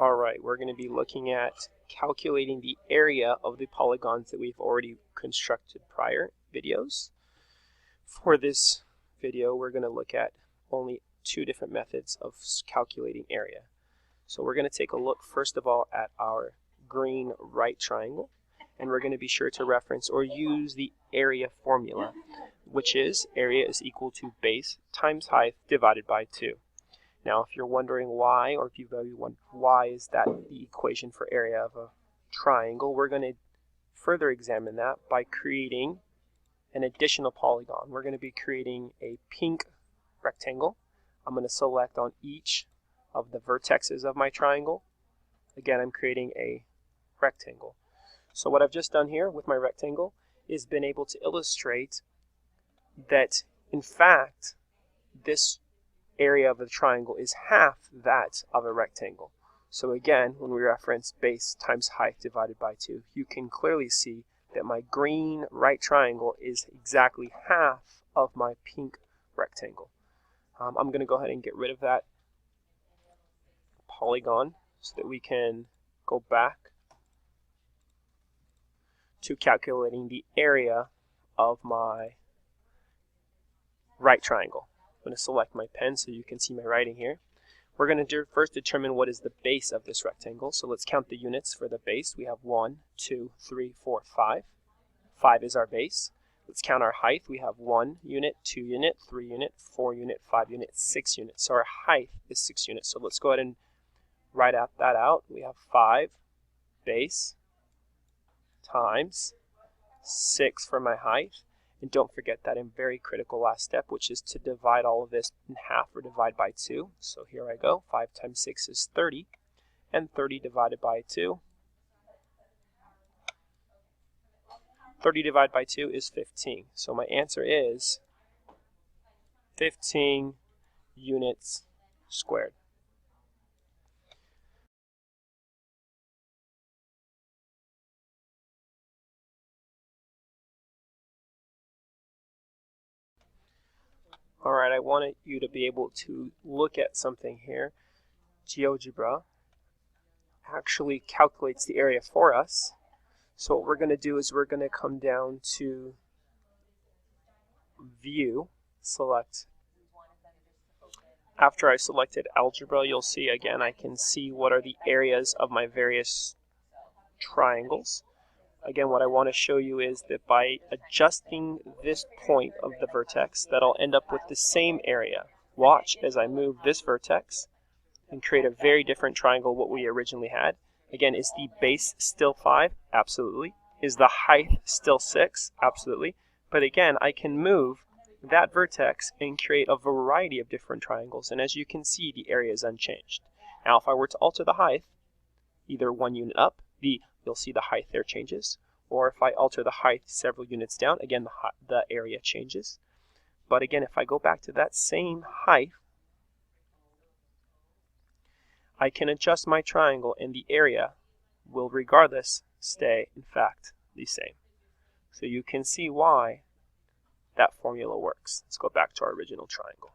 Alright, we're going to be looking at calculating the area of the polygons that we've already constructed prior videos. For this video, we're going to look at only two different methods of calculating area. So we're going to take a look first of all at our green right triangle, and we're going to be sure to reference or use the area formula, which is area is equal to base times height divided by 2. Now, if you're wondering why, or if you value one, why is that the equation for area of a triangle, we're going to further examine that by creating an additional polygon. We're going to be creating a pink rectangle. I'm going to select on each of the vertexes of my triangle. Again, I'm creating a rectangle. So what I've just done here with my rectangle is been able to illustrate that, in fact, this area of the triangle is half that of a rectangle. So again, when we reference base times height divided by 2, you can clearly see that my green right triangle is exactly half of my pink rectangle. I'm going to go ahead and get rid of that polygon so that we can go back to calculating the area of my right triangle. I'm going to select my pen so you can see my writing here. We're going to first determine what is the base of this rectangle. So let's count the units for the base. We have 1, 2, 3, 4, 5. 5 is our base. Let's count our height. We have 1 unit, 2 unit, 3 unit, 4 unit, 5 unit, 6 units. So our height is 6 units. So let's go ahead and write that out. We have 5 base times 6 for my height. And don't forget that very critical last step, which is to divide all of this in half or divide by 2. So here I go. 5 times 6 is 30. And 30 divided by 2. 30 divided by 2 is 15. So my answer is 15 units squared. Alright, I wanted you to be able to look at something here. GeoGebra actually calculates the area for us. So what we're going to do is we're going to come down to View, select. After I selected Algebra, you'll see again I can see what are the areas of my various triangles. Again, what I want to show you is that by adjusting this point of the vertex, that I'll end up with the same area. Watch as I move this vertex and create a very different triangle what we originally had. Again, is the base still 5? Absolutely. Is the height still 6? Absolutely. But again, I can move that vertex and create a variety of different triangles. And as you can see, the area is unchanged. Now, if I were to alter the height, either 1 unit up, you'll see the height there changes. Or if I alter the height several units down, again, the area changes. But again, if I go back to that same height, I can adjust my triangle and the area will regardless stay, in fact, the same. So you can see why that formula works. Let's go back to our original triangle.